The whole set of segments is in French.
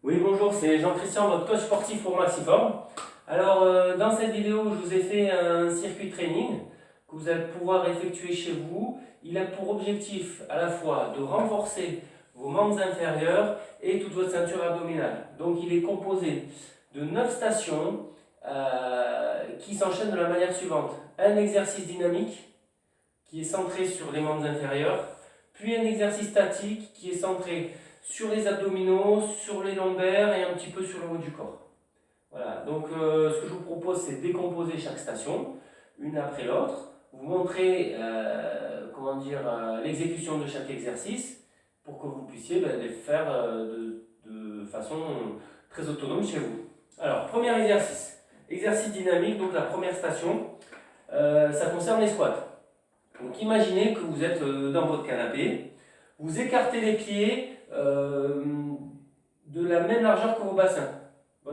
Oui, bonjour, c'est Jean-Christian, votre coach sportif pour Maxiform. Alors, dans cette vidéo, je vous ai fait un circuit training que vous allez pouvoir effectuer chez vous. Il a pour objectif à la fois de renforcer vos membres inférieurs et toute votre ceinture abdominale. Donc, il est composé de 9 stations qui s'enchaînent de la manière suivante. Un exercice dynamique qui est centré sur les membres inférieurs, puis un exercice statique qui est centré sur les abdominaux, sur les lombaires et un petit peu sur le haut du corps. Voilà, donc ce que je vous propose, c'est de décomposer chaque station, une après l'autre, vous montrer l'exécution de chaque exercice pour que vous puissiez les faire de façon très autonome chez vous. Alors, premier exercice dynamique, donc la première station, ça concerne les squats. Donc imaginez que vous êtes dans votre canapé, vous écartez les pieds de la même largeur que votre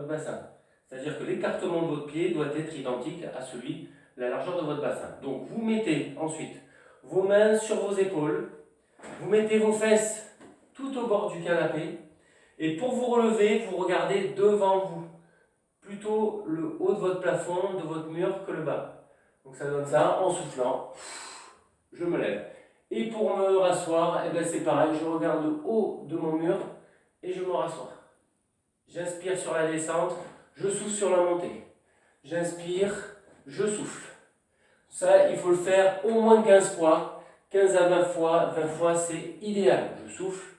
bassin. C'est-à-dire que l'écartement de votre pied doit être identique à celui de la largeur de votre bassin. Donc vous mettez ensuite vos mains sur vos épaules, vous mettez vos fesses tout au bord du canapé, et pour vous relever, vous regardez devant vous, plutôt le haut de votre plafond, de votre mur que le bas. Donc ça donne ça en soufflant. Je me lève. Et pour me rasseoir, c'est pareil, je regarde le haut de mon mur et je me rassois. J'inspire sur la descente, je souffle sur la montée. J'inspire, je souffle. Ça, il faut le faire au moins 15 fois. 15 à 20 fois, 20 fois c'est idéal. Je souffle,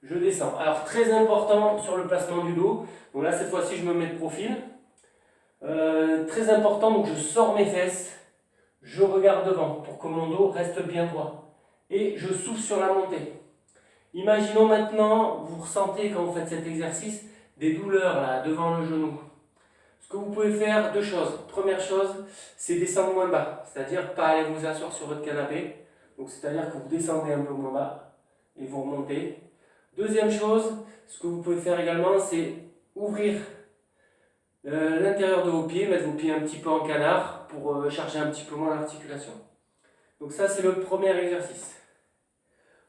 je descends. Alors très important sur le placement du dos. Donc là, cette fois-ci, je me mets de profil. Très important, donc je sors mes fesses. Je regarde devant pour que mon dos reste bien droit. Et je souffle sur la montée. Imaginons maintenant, vous ressentez quand vous faites cet exercice des douleurs là, devant le genou. Ce que vous pouvez faire, deux choses. Première chose, c'est descendre moins bas. C'est-à-dire pas aller vous asseoir sur votre canapé. Donc c'est-à-dire que vous descendez un peu moins bas et vous remontez. Deuxième chose, ce que vous pouvez faire également, c'est ouvrir l'intérieur de vos pieds, mettre vos pieds un petit peu en canard pour charger un petit peu moins l'articulation. Donc ça, c'est le premier exercice.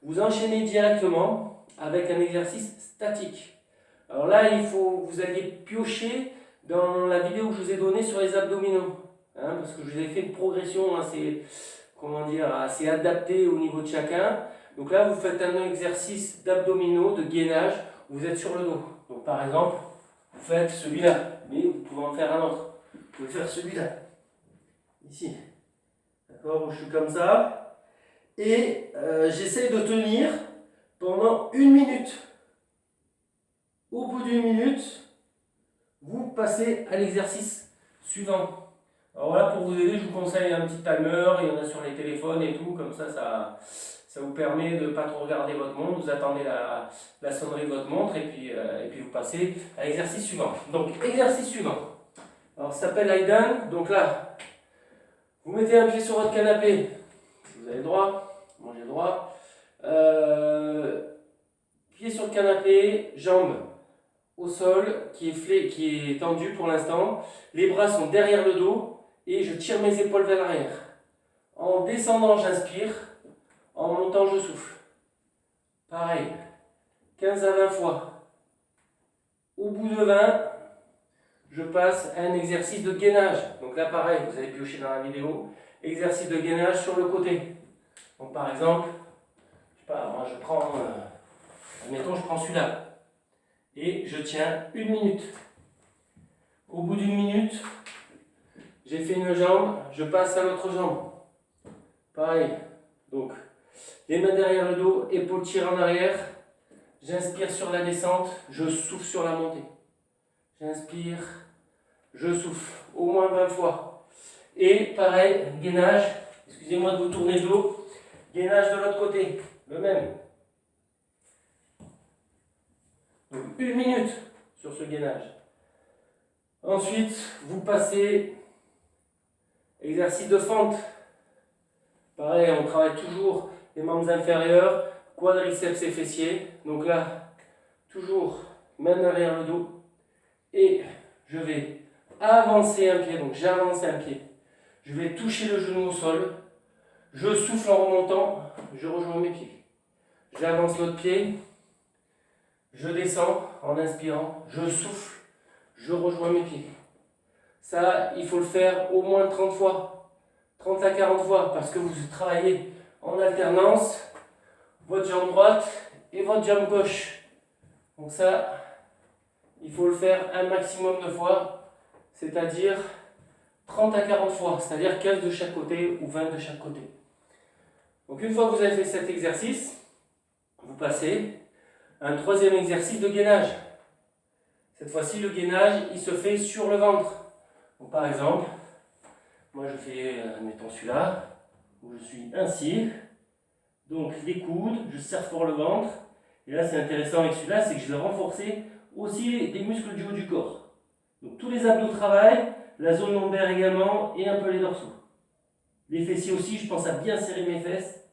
Vous enchaînez directement avec un exercice statique. Alors là, vous alliez piocher dans la vidéo que je vous ai donnée sur les abdominaux. Parce que je vous ai fait une progression assez adaptée au niveau de chacun. Donc là, vous faites un exercice d'abdominaux, de gainage, où vous êtes sur le dos. Donc par exemple, vous faites celui-là, mais vous pouvez en faire un autre. Vous pouvez faire celui-là, ici. D'accord, où je suis comme ça. Et j'essaie de tenir pendant 1 minute. Au bout d'1 minute, vous passez à l'exercice suivant. Alors voilà, pour vous aider, je vous conseille un petit timer, il y en a sur les téléphones et tout, comme ça vous permet de ne pas trop regarder votre montre, vous attendez la sonnerie de votre montre et puis vous passez à l'exercice suivant. Donc, exercice suivant. Alors, ça s'appelle Hayden. Donc là, vous mettez un pied sur votre canapé, si vous avez le droit, moi j'ai le droit. Pied sur le canapé, jambes au sol, qui est tendu pour l'instant. Les bras sont derrière le dos et je tire mes épaules vers l'arrière. En descendant, j'inspire. En montant, je souffle. Pareil, 15 à 20 fois. Au bout de 20, je passe à un exercice de gainage. Donc là, pareil, vous avez pioché dans la vidéo. Exercice de gainage sur le côté. Donc par exemple, je sais pas, moi je prends, admettons, je prends celui-là. Et je tiens 1 minute. Au bout d'1 minute, j'ai fait une jambe, je passe à l'autre jambe. Pareil, donc les mains derrière le dos, épaules tirées en arrière. J'inspire sur la descente, je souffle sur la montée. J'inspire, je souffle, au moins 20 fois. Et pareil, gainage, excusez-moi de vous tourner le dos, gainage de l'autre côté, le même. Donc 1 minute sur ce gainage. Ensuite, vous passez exercice de fente. Pareil, on travaille toujours les membres inférieurs, quadriceps et fessiers. Donc là, toujours main derrière le dos. Et je vais avancer un pied. Donc j'avance un pied. Je vais toucher le genou au sol. Je souffle en remontant. Je rejoins mes pieds. J'avance l'autre pied. je descends en inspirant, je souffle, je rejoins mes pieds. Ça, il faut le faire au moins 30 fois, 30 à 40 fois, parce que vous travaillez en alternance votre jambe droite et votre jambe gauche. Donc ça, il faut le faire un maximum de fois, c'est-à-dire 30 à 40 fois, c'est-à-dire 15 de chaque côté ou 20 de chaque côté. Donc une fois que vous avez fait cet exercice, vous passez à un troisième exercice de gainage. Cette fois-ci, le gainage, il se fait sur le ventre. Donc, par exemple, moi je fais, admettons celui-là, où je suis ainsi. Donc les coudes, je serre fort le ventre. Et là, c'est intéressant avec celui-là, c'est que je vais renforcer aussi des muscles du haut du corps. Donc tous les abdos travaillent, la zone lombaire également, et un peu les dorsaux. Les fessiers aussi, je pense à bien serrer mes fesses.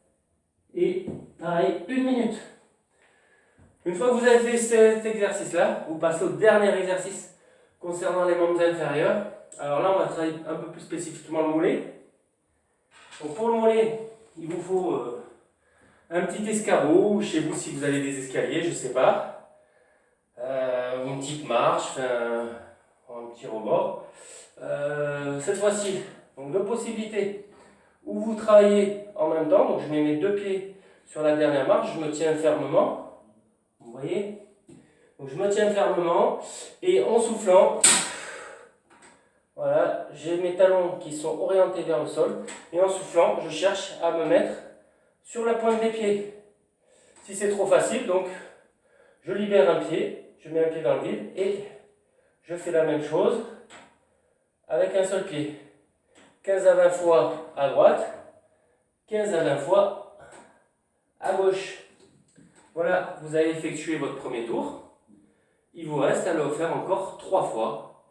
Et pareil, 1 minute. Une fois que vous avez fait cet exercice-là, vous passez au dernier exercice concernant les membres inférieurs. Alors là, on va travailler un peu plus spécifiquement le mollet. Donc pour le mollet, il vous faut un petit escabeau, chez vous si vous avez des escaliers, je ne sais pas. Une petite marche, un petit rebord. Cette fois-ci, donc deux possibilités où vous travaillez en même temps. Donc je mets mes deux pieds sur la dernière marche, je me tiens fermement. Vous voyez? Donc je me tiens fermement et en soufflant, voilà, j'ai mes talons qui sont orientés vers le sol et en soufflant, je cherche à me mettre sur la pointe des pieds. Si c'est trop facile, donc je libère un pied, je mets un pied dans le vide et je fais la même chose avec un seul pied. 15 à 20 fois à droite, 15 à 20 fois à gauche. Voilà, vous avez effectué votre premier tour. Il vous reste à le faire encore 3 fois.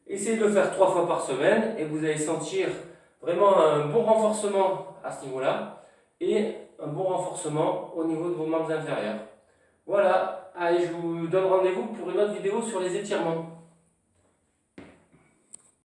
Essayez de le faire 3 fois par semaine et vous allez sentir vraiment un bon renforcement à ce niveau-là et un bon renforcement au niveau de vos membres inférieurs. Voilà, allez, je vous donne rendez-vous pour une autre vidéo sur les étirements.